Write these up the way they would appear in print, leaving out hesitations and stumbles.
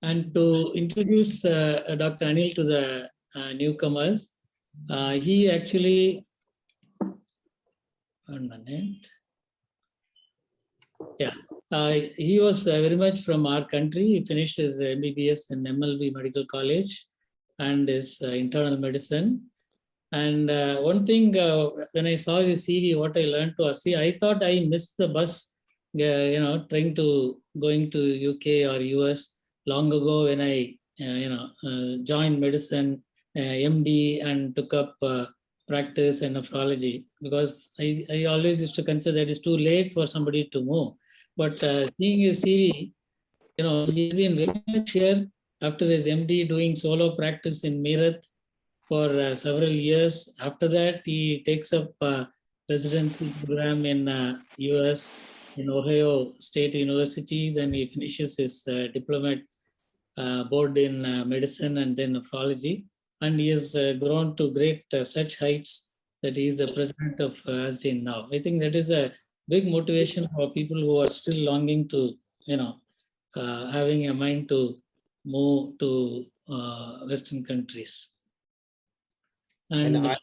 And to introduce Dr. Anil to the newcomers, he actually, 1 minute. Yeah, he was very much from our country. He finished his MBBS in MLB Medical College and his internal medicine. And one thing, when I saw his CV, what I learned to see, I thought I missed the bus, trying to going to UK or US long ago when I, joined medicine, MD, and took up practice and nephrology, because I always used to consider that it's too late for somebody to move. But seeing his CV, he's been very much here after his MD doing solo practice in Meerut for several years. After that, he takes up residency program in US, in Ohio State University. Then he finishes his diploma board in medicine and then nephrology. And he has grown to great such heights that he is the president of ASDIN now. I think that is a big motivation for people who are still longing to, having a mind to move to Western countries. And I add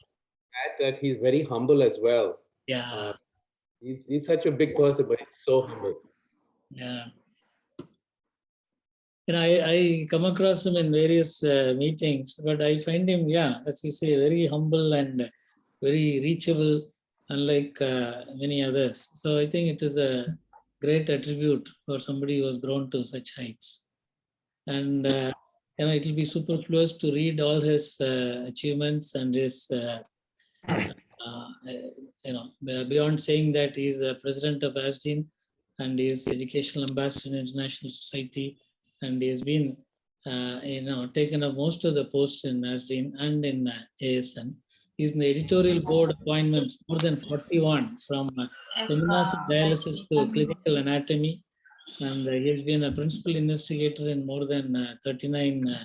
that he's very humble as well. Yeah. He's such a big person, but he's so humble. Yeah. I come across him in various meetings, but I find him, as you say, very humble and very reachable, unlike many others. So I think it is a great attribute for somebody who has grown to such heights. And it will be superfluous to read all his achievements and his, beyond saying that he is a president of ASDIN and he is educational ambassador in International Society, and he has been, taken up most of the posts in ASDIN and in ASN. He's in the editorial board appointments, more than 41, from seminars of dialysis to clinical anatomy. And he has been a principal investigator in more than 39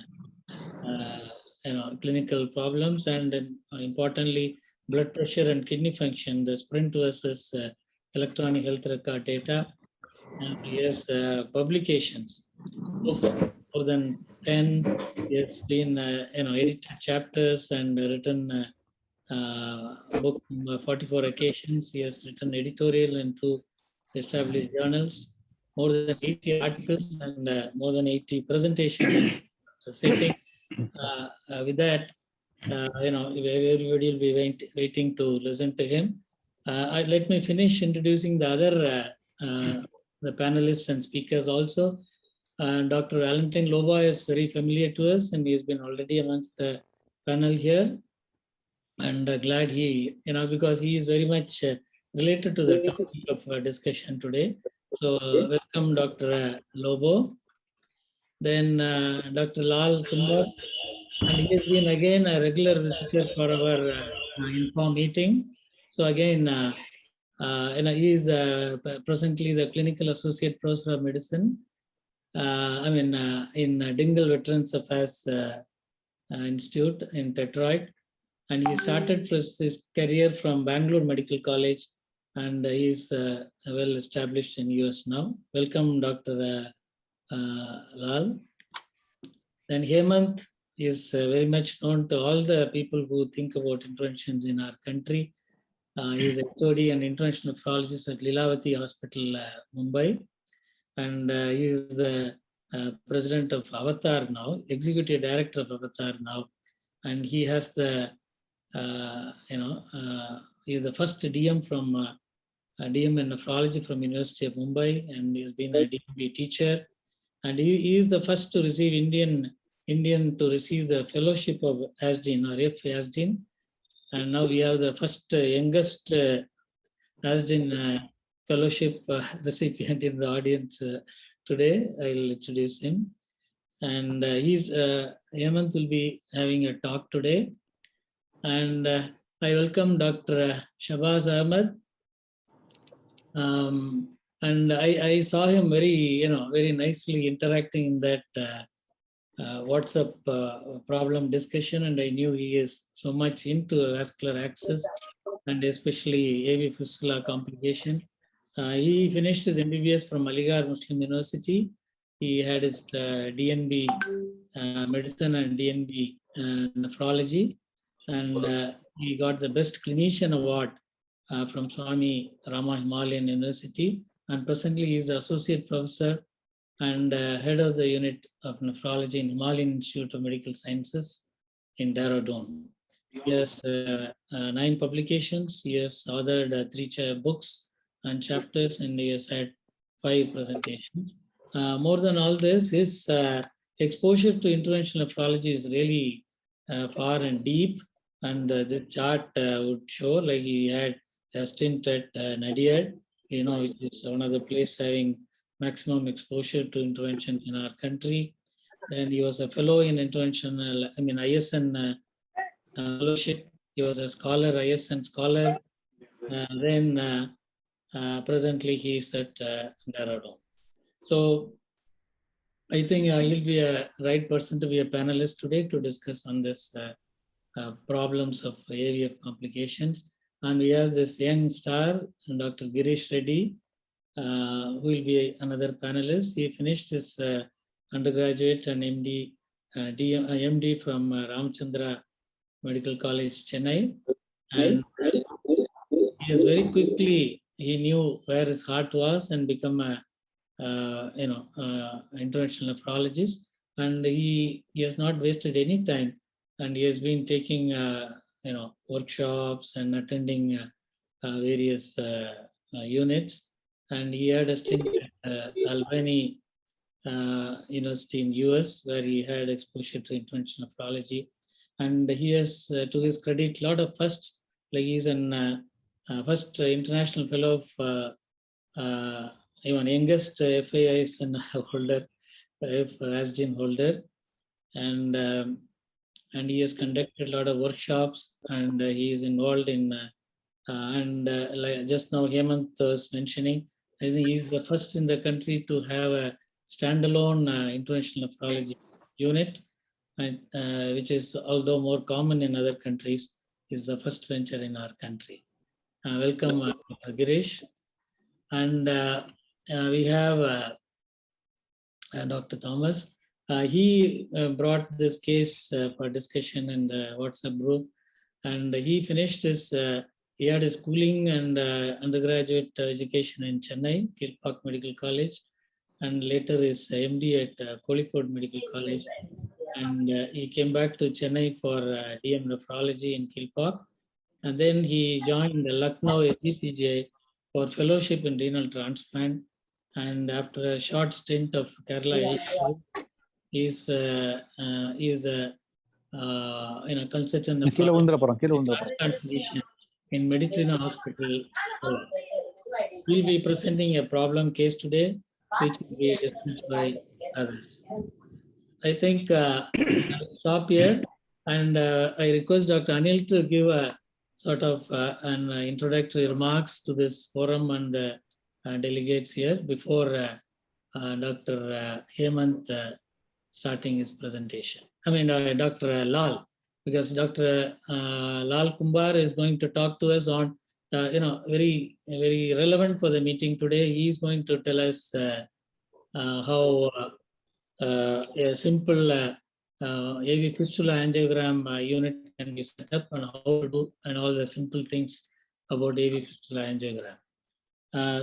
clinical problems, and importantly, blood pressure and kidney function, the sprint versus electronic health record data. And he has publications, more than 10. He has been, edited chapters and written book 44 occasions. He has written editorial in 2 established journals, more than 80 articles, and more than 80 presentations. So I think with that, everybody will be waiting to listen to him. Let me finish introducing the other the panelists and speakers also. Dr. Valentin Loba is very familiar to us, and he has been already amongst the panel here. And glad he, because he is very much related to the topic of discussion today. So welcome, Dr. Lobo. Then Dr. Lal Kumar, and he has been again a regular visitor for our Inform meeting. So again, he is presently the clinical associate professor of medicine. In Dingle Veterans Affairs Institute in Detroit, and he started his career from Bangalore Medical College, and he is well established in US now. Welcome, Dr. Lal. Then Hemant is very much known to all the people who think about interventions in our country. He is a HOD and interventional nephrologist at Lilavati Hospital, Mumbai. And he is the president of Avatar now, executive director of Avatar now. And he has the, he is the first DM from DM in nephrology from University of Mumbai, and he has been a DMB teacher. And he is the first to receive Indian to receive the fellowship of ASDIN or FASDIN. And now we have the first youngest ASDIN fellowship recipient in the audience today. I'll introduce him. And Hemant will be having a talk today. And I welcome Dr. Shabaz Ahmed. And I saw him very nicely interacting in that WhatsApp problem discussion, and I knew he is so much into vascular access and especially AV fistula complication. He finished his MBBS from Aligarh Muslim University he had his DNB medicine and DNB nephrology, and he got the best clinician award from Swami Rama Himalayan University, and presently he is the associate professor and head of the unit of nephrology in Himalayan Institute of Medical Sciences in Dehradun. He has 9 publications. He has authored 3 books and chapters, and he has had 5 presentations. More than all this, his exposure to interventional nephrology is really far and deep. And this chart would show, like, he had a stint at Nadiad, which is one of the places having maximum exposure to intervention in our country. Then he was a fellow in interventional, ISN fellowship. He was a scholar, ISN scholar. Then presently he is at Dehradun. So I think he'll be a right person to be a panelist today to discuss on this problems of AVF complications. And we have this young star, Dr. Girish Reddy, who will be another panelist. He finished his undergraduate and MD, MD from Ramchandra Medical College, Chennai. And he has very quickly, he knew where his heart was and become a interventional nephrologist. And he has not wasted any time. And he has been taking, workshops and attending various units. And he had a stint at Albany University in US, where he had exposure to interventional nephrology. And he has, to his credit, a lot of first, like he's an first international fellow of even youngest FAIs and holder, ASGN holder, and he has conducted a lot of workshops, and he is involved in like just now Hemant was mentioning, I think he is the first in the country to have a standalone interventional nephrology unit, and, which is, although more common in other countries, is the first venture in our country. Welcome, Girish. And we have Dr. Thomas. He brought this case for discussion in the WhatsApp group, and he finished his, he had his schooling and undergraduate education in Chennai, Kilpauk Medical College, and later his MD at Kozhikode Medical College. And he came back to Chennai for DM nephrology in Kilpauk. And then he joined the Lucknow SGPGI for fellowship in renal transplant. And after a short stint of Kerala, he is a consultant in Mediterranean Hospital. We'll be presenting a problem case today, which will be discussed by others. I think I'll stop here, and I request Dr. Anil to give a sort of an introductory remarks to this forum and the delegates here before Dr. Hemant starting his presentation. Dr. Lal, because Dr. Lal Kumbar is going to talk to us on, very, very relevant for the meeting today. He is going to tell us how a simple AV fistula angiogram unit can be set up, and how to do, and all the simple things about AV fistula angiogram.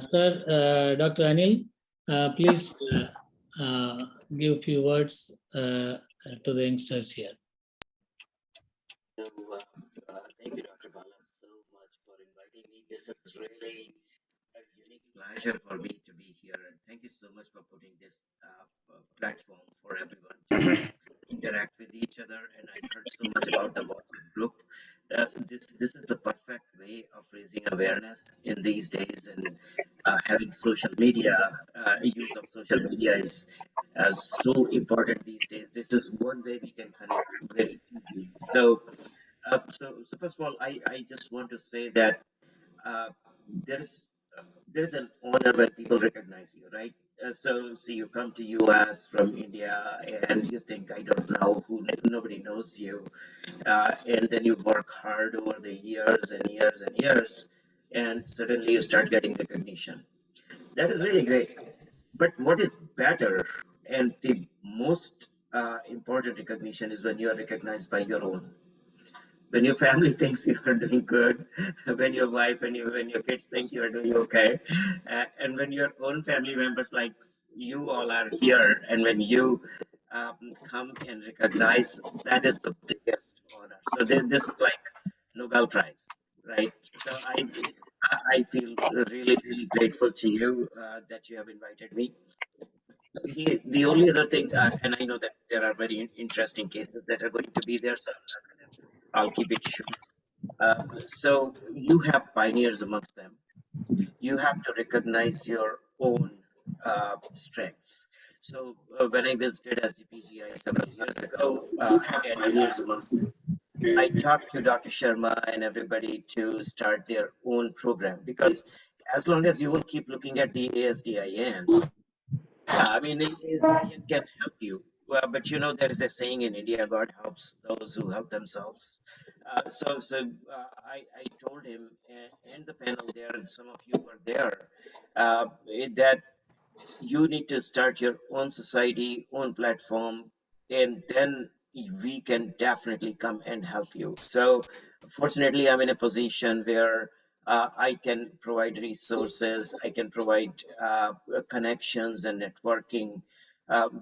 Sir, Dr. Anil, please give a few words to the youngsters here. So, thank you, Dr. Bala, so much for inviting me. This is really a unique pleasure for me to be here, and thank you so much for putting this platform for everyone to interact with each other. And I heard so much about the WhatsApp group. This is the perfect way of raising awareness in these days, and having social media, use of social media is so important these days. This is one way we can connect very easily. So first of all, I just want to say that there's an honor when people recognize you, right? So you come to US from India, and you think, I don't know who, nobody knows you, and then you work hard over the years and years and years, and suddenly you start getting recognition. That is really great. But what is better and the most important recognition is when you are recognized by your own. When your family thinks you are doing good, when your wife and when your kids think you are doing okay, and when your own family members like you all are here, and when you come and recognize, that is the biggest honor. So this is like Nobel Prize, right? So I feel really, really grateful to you that you have invited me. The only other thing, and I know that there are very interesting cases that are going to be there, so I'll keep it short. So you have pioneers amongst them. You have to recognize your own strengths. So when I visited SDPGI several years ago, pioneers amongst them, I talked to Dr. Sharma and everybody to start their own program, because as long as you will keep looking at the ASDIN, I mean, the ASDIN can help you. Well, but you know, there is a saying in India, God helps those who help themselves. I told him and the panel there, some of you were there, that you need to start your own society, own platform, and then we can definitely come and help you. So fortunately, I'm in a position where I can provide resources, I can provide connections and networking,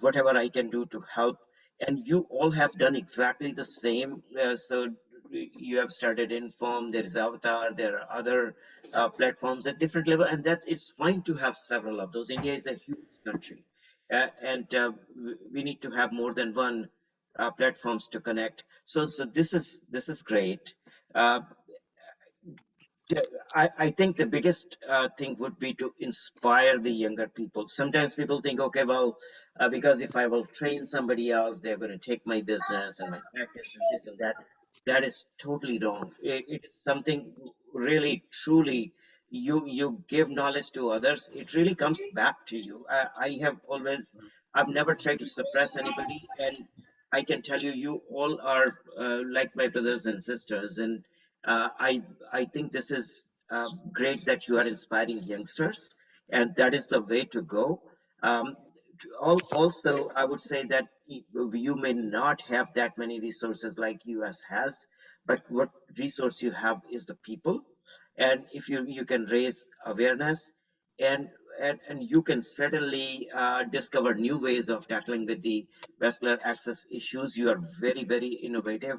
whatever I can do to help. And you all have done exactly the same. So you have started Inform, there is Avatar, there are other platforms at different level, and that it's fine to have several of those. India is a huge country, and we need to have more than one platforms to connect. So this is great. Uh, I think the biggest thing would be to inspire the younger people. Sometimes people think, okay, well, because if I will train somebody else, they're going to take my business and my practice and this and that. That is totally wrong. It is something really, truly, you give knowledge to others, it really comes back to you. I've never tried to suppress anybody, and I can tell you, you all are like my brothers and sisters, and uh, I I think this is great that you are inspiring youngsters, and that is the way to go. Um, Also, I would say that you may not have that many resources like US has, but what resource you have is the people, and if you can raise awareness, and and you can certainly discover new ways of tackling with the vascular access issues. You are very, very innovative.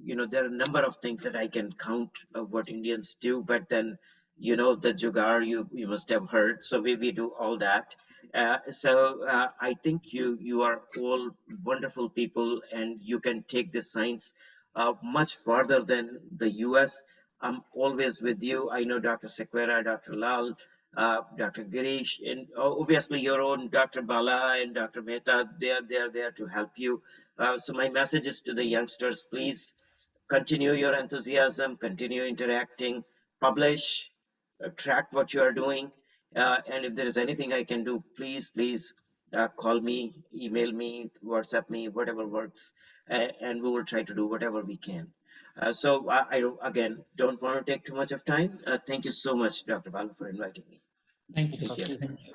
You know, there are a number of things that I can count of what Indians do, but then, you know, the jugaad you must have heard. So we do all that. I think you are all wonderful people, and you can take this science much farther than the US. I'm always with you. I know Dr. Sequeira, Dr. Lal, Dr. Girish, and obviously your own Dr. Bala and Dr. Mehta. They are there to help you. So my message is to the youngsters: please continue your enthusiasm, continue interacting, publish, track what you are doing, and if there is anything I can do, please call me, email me, WhatsApp me, whatever works, and we will try to do whatever we can. Again, don't want to take too much of time. Thank you so much, Dr. Balu, for inviting me. Thank you. Thank you. Thank you.